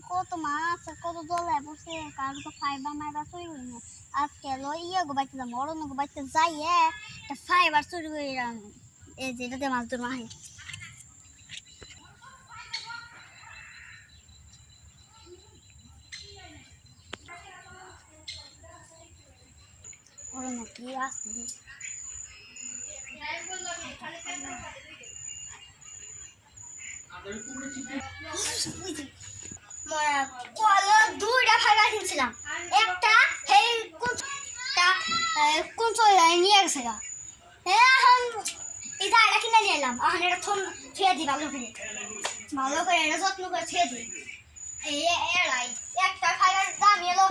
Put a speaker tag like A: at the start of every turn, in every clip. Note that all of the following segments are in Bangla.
A: কত মাছ কত দলে বসে কার তো ফাইবার মাইবার চুরি করি না আজকে লো ইয়ে গো বাইতে যাবো অরণ্য গো বাইতে যাই একটা ফাইবার চুরি করে এই যে এটাতে মাছ ধরবো আহে অরণ্য কি আসছে দুইটা ফাইবার কিনছিলাম একটা কোন নিয়ে গেছে গা এখন এটা এটা কিনে নিয়ে এলাম এখন এটা ছেড়ে দিই ভালো করে এটা যত্ন করে ছেড়ে দিই এরাই একটা ফাইবার দাম এলো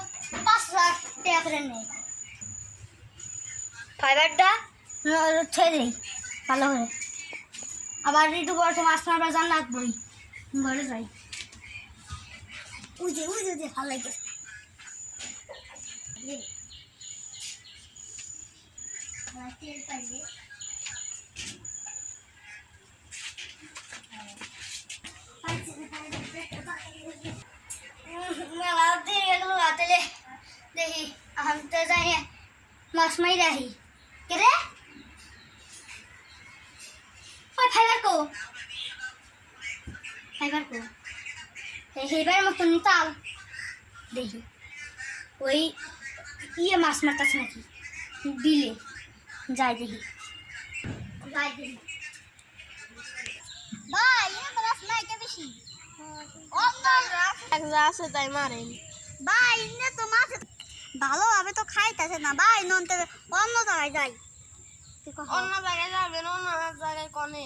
A: 5,000 টাকা করে নেই ফাইবারটা ছেড়ে দিই ভালো করে আবার একটু বড় মাছ মারবার জান লাগবই ঘরে যাই উজে ভালো লাগে তেল পাইলে মেলা দিয়ে গেল রাতেলে দেখি আমি তো যাই মাছ মাই রাহি কে রে ফাইবার কো এইবার মতন তাল দেখি ওই ইয়ে মাছ মারতাছে নাকি বিলে যাই দেখি ভাই এত মাছ নাই কে বেশি
B: আছে তাই মারেন
A: ভাই ইনে তো মাছ ভালোভাবে তো খাইতেছে না ভাই নন্তে অন্য জায়গায় যাই
B: অন্য জায়গায় যাবেন অন্য জায়গায় কনে